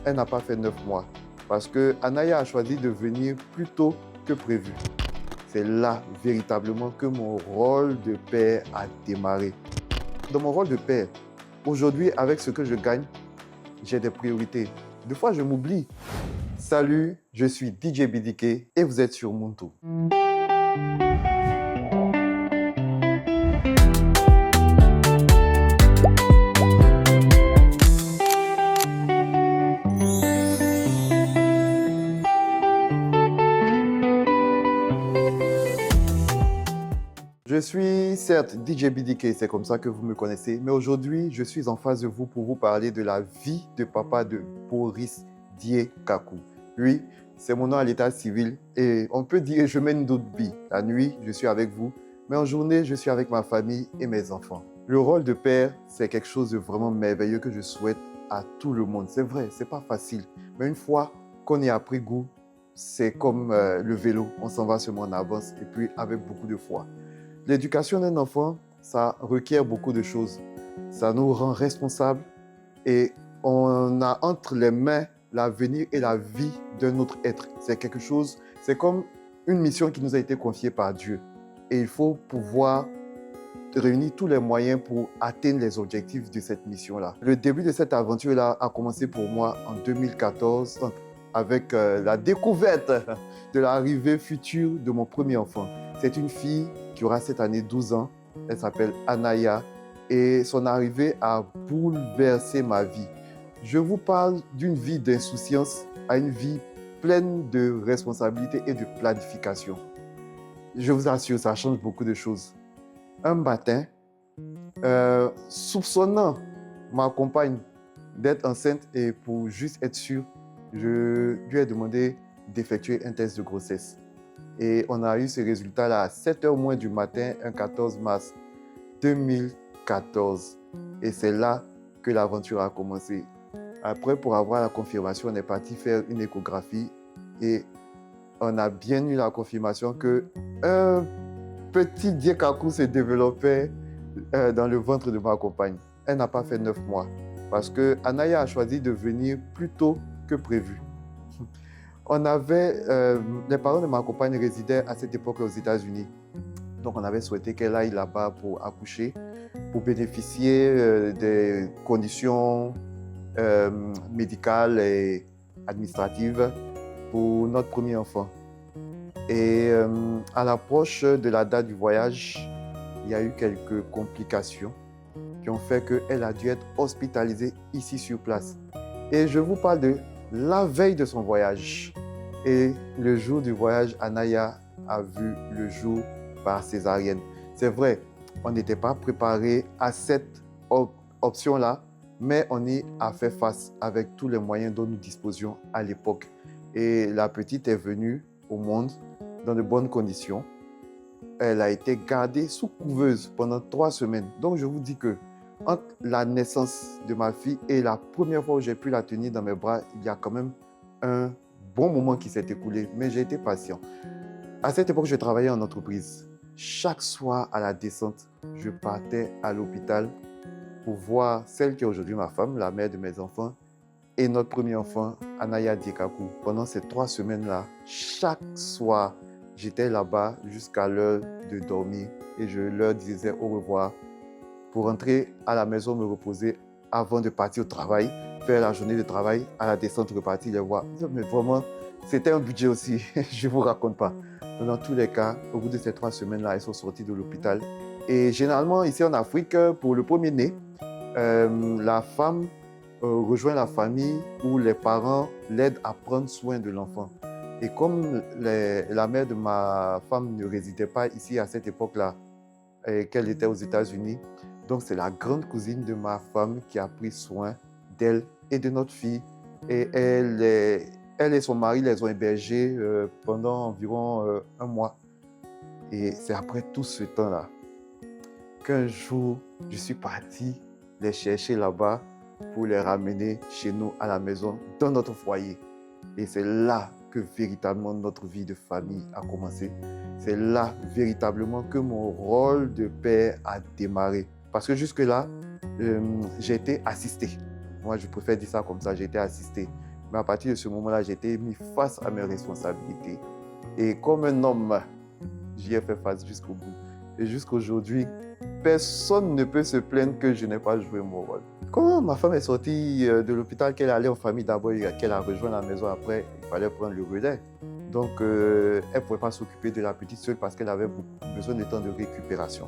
elle n'a pas fait 9 mois. Parce que Anaya a choisi de venir plus tôt que prévu. C'est là, véritablement, que mon rôle de père a démarré. Dans mon rôle de père, aujourd'hui, avec ce que je gagne, j'ai des priorités. Des fois, je m'oublie. Salut, je suis DJ BDK et vous êtes sur Monto. Je suis certes DJ BDK, c'est comme ça que vous me connaissez, mais aujourd'hui, je suis en face de vous pour vous parler de la vie de papa de Boris Diekaku. Lui, c'est mon nom à l'état civil et on peut dire que je mène d'autres vies. La nuit, je suis avec vous, mais en journée, je suis avec ma famille et mes enfants. Le rôle de père, c'est quelque chose de vraiment merveilleux que je souhaite à tout le monde. C'est vrai, c'est pas facile, mais une fois qu'on y a pris goût, c'est comme le vélo, on s'en va seulement en avance et puis avec beaucoup de foi. L'éducation d'un enfant, ça requiert beaucoup de choses. Ça nous rend responsables et on a entre les mains l'avenir et la vie d'un autre être. C'est quelque chose, c'est comme une mission qui nous a été confiée par Dieu. Et il faut pouvoir réunir tous les moyens pour atteindre les objectifs de cette mission-là. Le début de cette aventure-là a commencé pour moi en 2014 avec la découverte de l'arrivée future de mon premier enfant. C'est une fille qui aura cette année 12 ans. Elle s'appelle Anaya et son arrivée a bouleversé ma vie. Je vous parle d'une vie d'insouciance à une vie pleine de responsabilités et de planification. Je vous assure, ça change beaucoup de choses. Un matin, soupçonnant ma compagne d'être enceinte et pour juste être sûr, je lui ai demandé d'effectuer un test de grossesse. Et on a eu ce résultat-là à 7h moins du matin, un 14 mars 2014. Et c'est là que l'aventure a commencé. Après, pour avoir la confirmation, on est parti faire une échographie et on a bien eu la confirmation qu'un petit Diekaku se développait dans le ventre de ma compagne. Elle n'a pas fait 9 mois parce que Anaya a choisi de venir plus tôt que prévu. Les parents de ma compagne résidaient à cette époque aux États-Unis. Donc, on avait souhaité qu'elle aille là-bas pour accoucher, pour bénéficier des conditions médicales et administratives pour notre premier enfant. Et à l'approche de la date du voyage, il y a eu quelques complications qui ont fait qu'elle a dû être hospitalisée ici sur place. Et je vous parle de la veille de son voyage. Et le jour du voyage, Anaya a vu le jour par césarienne. C'est vrai, on n'était pas préparé à cette option-là, mais on y a fait face avec tous les moyens dont nous disposions à l'époque. Et la petite est venue au monde dans de bonnes conditions. Elle a été gardée sous couveuse pendant 3 semaines. Donc je vous dis que entre la naissance de ma fille et la première fois où j'ai pu la tenir dans mes bras, il y a quand même un bon moment qui s'est écoulé, mais j'ai été patient. À cette époque, je travaillais en entreprise. Chaque soir à la descente, je partais à l'hôpital pour voir celle qui est aujourd'hui ma femme, la mère de mes enfants, et notre premier enfant, Anaya Diekaku. Pendant ces 3 semaines-là, chaque soir, j'étais là-bas jusqu'à l'heure de dormir et je leur disais au revoir pour rentrer à la maison, me reposer avant de partir au travail, faire la journée de travail, à la descente, repartir les voir. Mais vraiment, c'était un budget aussi, je ne vous raconte pas. Dans tous les cas, au bout de ces 3 semaines-là, ils sont sortis de l'hôpital. Et généralement, ici en Afrique, pour le premier-né, la femme rejoint la famille où les parents l'aident à prendre soin de l'enfant. Et comme la mère de ma femme ne résidait pas ici à cette époque-là, et qu'elle était aux États-Unis, donc c'est la grande cousine de ma femme qui a pris soin d'elle et de notre fille. Et elle et son mari les ont hébergés pendant environ 1 mois. Et c'est après tout ce temps-là qu'un jour, je suis parti les chercher là-bas pour les ramener chez nous à la maison, dans notre foyer. Et c'est là que véritablement notre vie de famille a commencé. C'est là véritablement que mon rôle de père a démarré. Parce que jusque-là, j'ai été assisté. Moi, je préfère dire ça comme ça, j'ai été assisté. Mais à partir de ce moment-là, j'ai été mis face à mes responsabilités. Et comme un homme, j'y ai fait face jusqu'au bout. Et jusqu'aujourd'hui, personne ne peut se plaindre que je n'ai pas joué mon rôle. Quand ma femme est sortie de l'hôpital, qu'elle allait en famille d'abord et qu'elle a rejoint la maison après, il fallait prendre le relais. Donc, elle ne pouvait pas s'occuper de la petite seule parce qu'elle avait besoin de temps de récupération.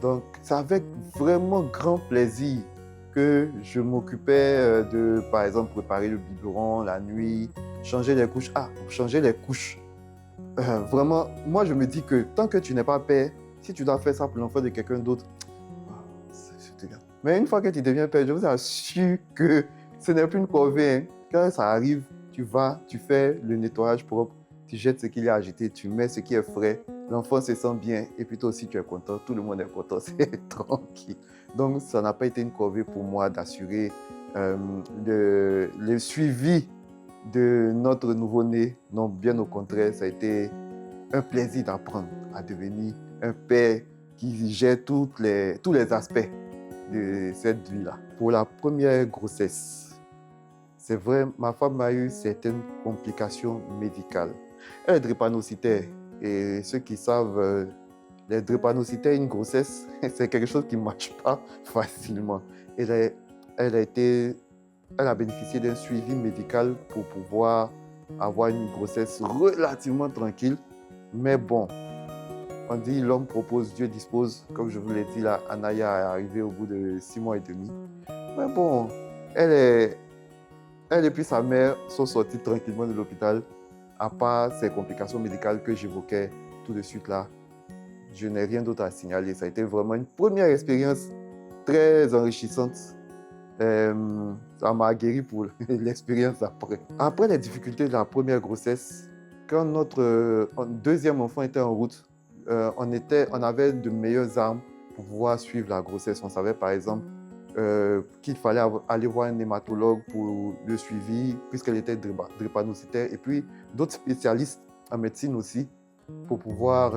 Donc, c'est avec vraiment grand plaisir que je m'occupais de, par exemple, préparer le biberon la nuit, changer les couches. Ah, changer les couches. Vraiment, moi, je me dis que tant que tu n'es pas père, si tu dois faire ça pour l'enfant de quelqu'un d'autre, mais une fois que tu deviens père, je vous assure que ce n'est plus une corvée. Hein. Quand ça arrive, tu vas, tu fais le nettoyage propre, tu jettes ce qu'il y a agité, tu mets ce qui est frais, l'enfant se sent bien et puis toi aussi tu es content, tout le monde est content, c'est tranquille. Donc ça n'a pas été une corvée pour moi d'assurer le suivi de notre nouveau-né. Non, bien au contraire, ça a été un plaisir d'apprendre à devenir un père qui gère tous les aspects de cette vie-là. Pour la première grossesse, c'est vrai, ma femme a eu certaines complications médicales. Elle est drépanocytaire et ceux qui savent, les drépanocytaires, une grossesse, c'est quelque chose qui ne marche pas facilement. Elle a bénéficié d'un suivi médical pour pouvoir avoir une grossesse relativement tranquille. Mais bon, on dit l'homme propose, Dieu dispose. Comme je vous l'ai dit, là, Anaya est arrivée au bout de 6 mois et demi. Mais bon, elle et puis sa mère sont sortis tranquillement de l'hôpital. À part ces complications médicales que j'évoquais tout de suite là, je n'ai rien d'autre à signaler. Ça a été vraiment une première expérience très enrichissante. Ça m'a guéri pour l'expérience après. Après les difficultés de la première grossesse, quand notre deuxième enfant était en route, on avait de meilleures armes pour pouvoir suivre la grossesse. On savait par exemple qu'il fallait aller voir un hématologue pour le suivi, puisqu'elle était drépanocytaire, et puis d'autres spécialistes en médecine aussi, pour pouvoir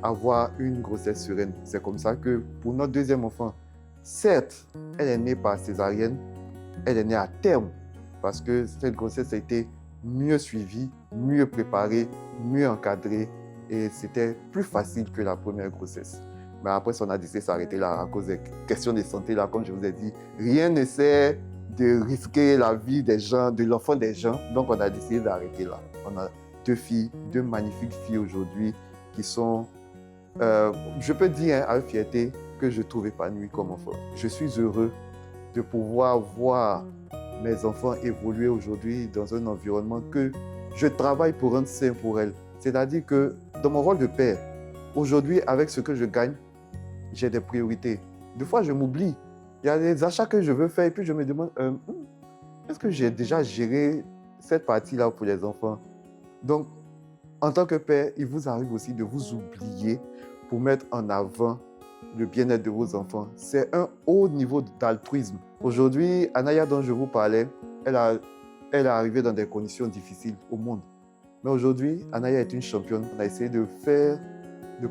avoir une grossesse sereine. C'est comme ça que pour notre deuxième enfant, certes, elle est née par césarienne, elle est née à terme, parce que cette grossesse a été mieux suivie, mieux préparée, mieux encadrée, et c'était plus facile que la première grossesse. Mais après, on a décidé de s'arrêter là à cause des questions de santé. Là, comme je vous ai dit, rien ne sert de risquer la vie des gens, de l'enfant des gens. Donc, on a décidé d'arrêter là. On a 2 filles, 2 magnifiques filles aujourd'hui qui sont, je peux dire avec fierté, que je trouve épanouies comme enfant. Je suis heureux de pouvoir voir mes enfants évoluer aujourd'hui dans un environnement que je travaille pour rendre sain pour elles. C'est-à-dire que dans mon rôle de père, aujourd'hui, avec ce que je gagne, j'ai des priorités. Des fois, je m'oublie. Il y a des achats que je veux faire et puis je me demande, est-ce que j'ai déjà géré cette partie-là pour les enfants? Donc, en tant que père, il vous arrive aussi de vous oublier pour mettre en avant le bien-être de vos enfants. C'est un haut niveau d'altruisme. Aujourd'hui, Anaya dont je vous parlais, elle est arrivée dans des conditions difficiles au monde. Mais aujourd'hui, Anaya est une championne. On a essayé de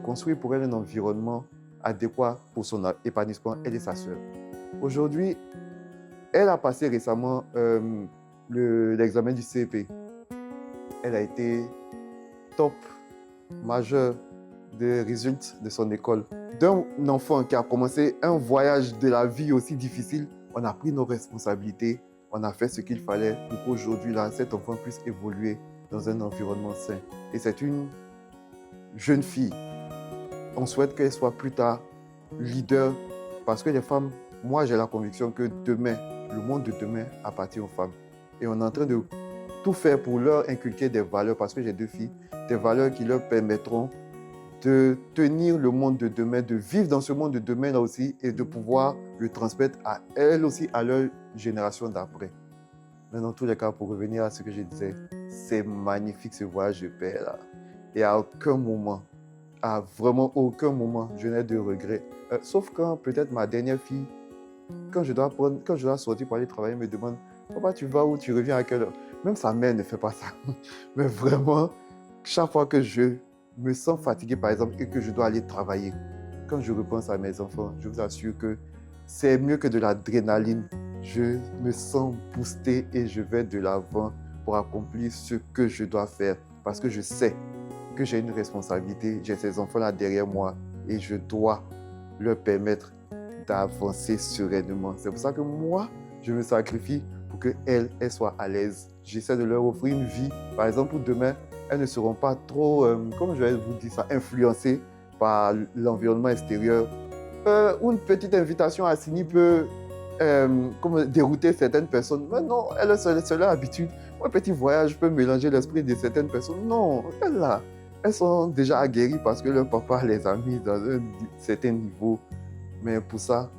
construire pour elle un environnement adéquat pour son épanouissement, elle et sa sœur. Aujourd'hui, elle a passé récemment l'examen du CEP. Elle a été top majeur des résultats de son école. D'un enfant qui a commencé un voyage de la vie aussi difficile, on a pris nos responsabilités, on a fait ce qu'il fallait pour qu'aujourd'hui, là, cet enfant puisse évoluer dans un environnement sain. Et c'est une jeune fille. On souhaite qu'elle soit plus tard leader parce que les femmes, moi j'ai la conviction que demain, le monde de demain appartient aux femmes. Et on est en train de tout faire pour leur inculquer des valeurs parce que j'ai 2 filles, des valeurs qui leur permettront de tenir le monde de demain, de vivre dans ce monde de demain là aussi et de pouvoir le transmettre à elles aussi, à leur génération d'après. Mais dans tous les cas, pour revenir à ce que je disais, c'est magnifique ce voyage de paix là. Et à aucun moment, à vraiment aucun moment, je n'ai de regrets. Sauf quand peut-être ma dernière fille, quand je dois sortir pour aller travailler, me demande « Papa, tu vas où? Tu reviens à quelle heure ?» Même sa mère ne fait pas ça. Mais vraiment, chaque fois que je me sens fatigué, par exemple, et que je dois aller travailler, quand je repense à mes enfants, je vous assure que c'est mieux que de l'adrénaline. je me sens boosté et je vais de l'avant pour accomplir ce que je dois faire parce que je sais que j'ai une responsabilité, j'ai ces enfants-là derrière moi et je dois leur permettre d'avancer sereinement. C'est pour ça que moi, je me sacrifie pour qu'elles soient à l'aise. J'essaie de leur offrir une vie. Par exemple, pour demain, elles ne seront pas trop, comme je vais vous dire ça, influencées par l'environnement extérieur. Une petite invitation à Sini peut comme dérouter certaines personnes. Mais non, c'est leur habitude. Un petit voyage peut mélanger l'esprit de certaines personnes. Non, elles sont déjà aguerries parce que leur papa les a mis dans un certain niveau. Mais pour ça,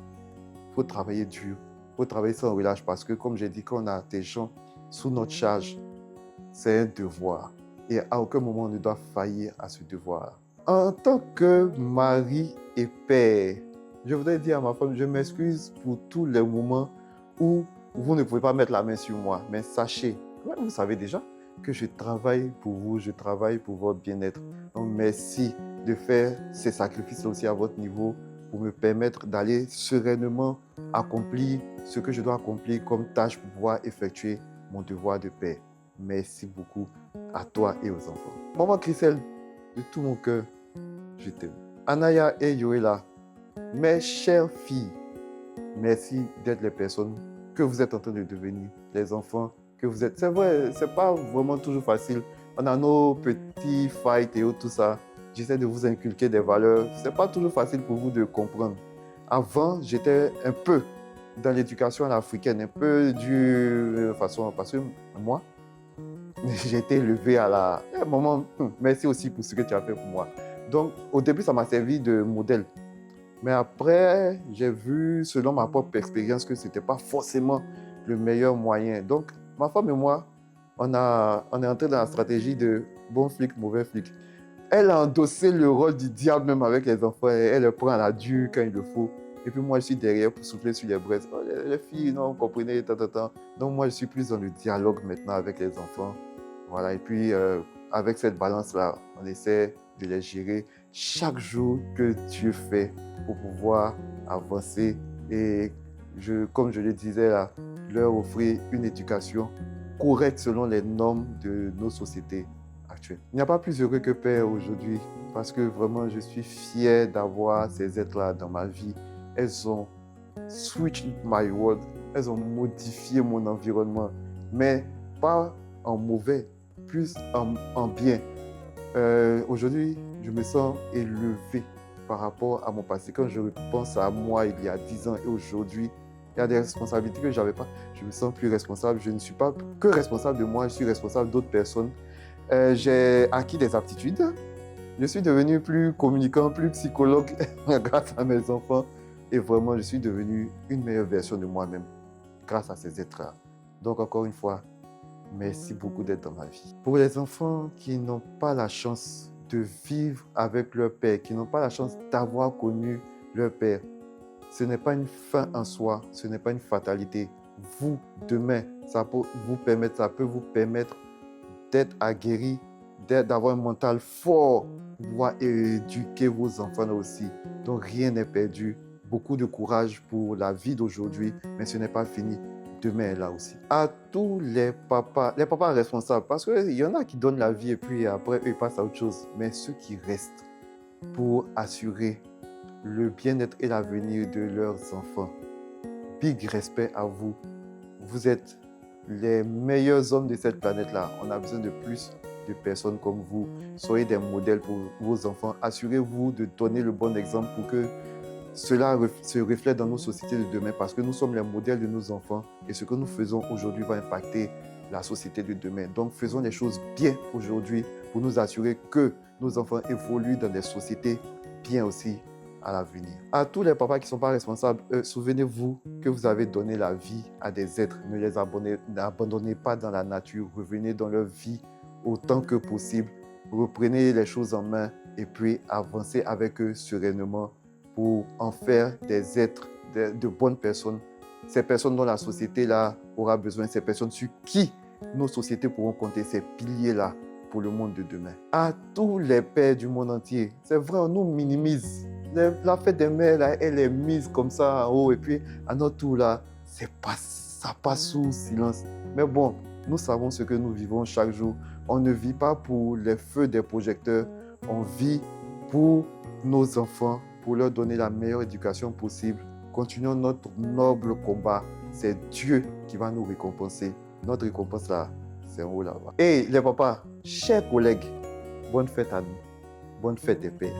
il faut travailler dur. Il faut travailler sans relâche parce que, comme j'ai dit, quand on a des gens sous notre charge, c'est un devoir. Et à aucun moment, on ne doit faillir à ce devoir. En tant que mari et père, je voudrais dire à ma femme, je m'excuse pour tous les moments où vous ne pouvez pas mettre la main sur moi. Mais sachez, vous savez déjà, que je travaille pour vous, je travaille pour votre bien-être. Donc merci de faire ces sacrifices aussi à votre niveau pour me permettre d'aller sereinement accomplir ce que je dois accomplir comme tâche pour pouvoir effectuer mon devoir de père. Merci beaucoup à toi et aux enfants. Maman Christelle, de tout mon cœur, je t'aime. Anaya et Yoela, mes chères filles, merci d'être les personnes que vous êtes en train de devenir, les enfants que vous êtes. C'est vrai, c'est pas vraiment toujours facile. On a nos petits fights et tout ça. J'essaie de vous inculquer des valeurs. C'est pas toujours facile pour vous de comprendre. Avant, j'étais un peu dans l'éducation à l'africaine, un peu de façon, parce que moi, j'ai été élevé à un moment. Merci aussi pour ce que tu as fait pour moi. Donc, au début, ça m'a servi de modèle. Mais après, j'ai vu, selon ma propre expérience, que ce n'était pas forcément le meilleur moyen. Donc, ma femme et moi, on est entré dans la stratégie de bon flic, mauvais flic. Elle a endossé le rôle du diable même avec les enfants. Elle le prend à la dure quand il le faut. Et puis moi, je suis derrière pour souffler sur les braises. Oh, les filles, non, vous comprenez, tant. Donc moi, je suis plus dans le dialogue maintenant avec les enfants. Voilà, et puis avec cette balance-là, on essaie de les gérer chaque jour que Dieu fait pour pouvoir avancer et, comme je le disais là, leur offrir une éducation correcte selon les normes de nos sociétés actuelles. Il n'y a pas plus heureux que père aujourd'hui parce que vraiment je suis fier d'avoir ces êtres-là dans ma vie. Elles ont switched my world, elles ont modifié mon environnement, mais pas en mauvais, plus en bien. Aujourd'hui, je me sens élevé par rapport à mon passé. Quand je pense à moi il y a 10 ans et aujourd'hui, il y a des responsabilités que je n'avais pas. Je me sens plus responsable. Je ne suis pas que responsable de moi, je suis responsable d'autres personnes. J'ai acquis des aptitudes. Je suis devenu plus communicant, plus psychologue grâce à mes enfants. Et vraiment, je suis devenu une meilleure version de moi-même grâce à ces êtres-là. Donc, encore une fois, merci beaucoup d'être dans ma vie. Pour les enfants qui n'ont pas la chance de vivre avec leur père, qui n'ont pas la chance d'avoir connu leur père, ce n'est pas une fin en soi, ce n'est pas une fatalité. Vous, demain, ça peut vous permettre d'être aguerri, d'avoir un mental fort, pour pouvoir éduquer vos enfants aussi. Donc rien n'est perdu. Beaucoup de courage pour la vie d'aujourd'hui, mais ce n'est pas fini. Demain est là aussi. À tous les papas responsables, parce qu'il y en a qui donnent la vie et puis après, eux, ils passent à autre chose. Mais ceux qui restent pour assurer le bien-être et l'avenir de leurs enfants, big respect à vous. Vous êtes les meilleurs hommes de cette planète-là. On a besoin de plus de personnes comme vous. Soyez des modèles pour vos enfants. Assurez-vous de donner le bon exemple pour que cela se reflète dans nos sociétés de demain parce que nous sommes les modèles de nos enfants et ce que nous faisons aujourd'hui va impacter la société de demain. Donc faisons les choses bien aujourd'hui pour nous assurer que nos enfants évoluent dans des sociétés bien aussi à l'avenir. À tous les papas qui ne sont pas responsables, souvenez-vous que vous avez donné la vie à des êtres. Ne les abandonnez pas dans la nature. Revenez dans leur vie autant que possible. Reprenez les choses en main et puis avancez avec eux sereinement pour en faire des êtres, de bonnes personnes. Ces personnes dont la société là aura besoin, ces personnes sur qui nos sociétés pourront compter, ces piliers-là pour le monde de demain. À tous les pères du monde entier, c'est vrai, on nous minimise. La fête des mères, là, elle est mise comme ça en haut et puis à notre tour, là, ça passe sous silence. Mais bon, nous savons ce que nous vivons chaque jour. On ne vit pas pour les feux des projecteurs. On vit pour nos enfants, pour leur donner la meilleure éducation possible. Continuons notre noble combat. C'est Dieu qui va nous récompenser. Notre récompense là, c'est en haut là-bas. Et les papas, chers collègues, bonne fête à nous. Bonne fête des pères.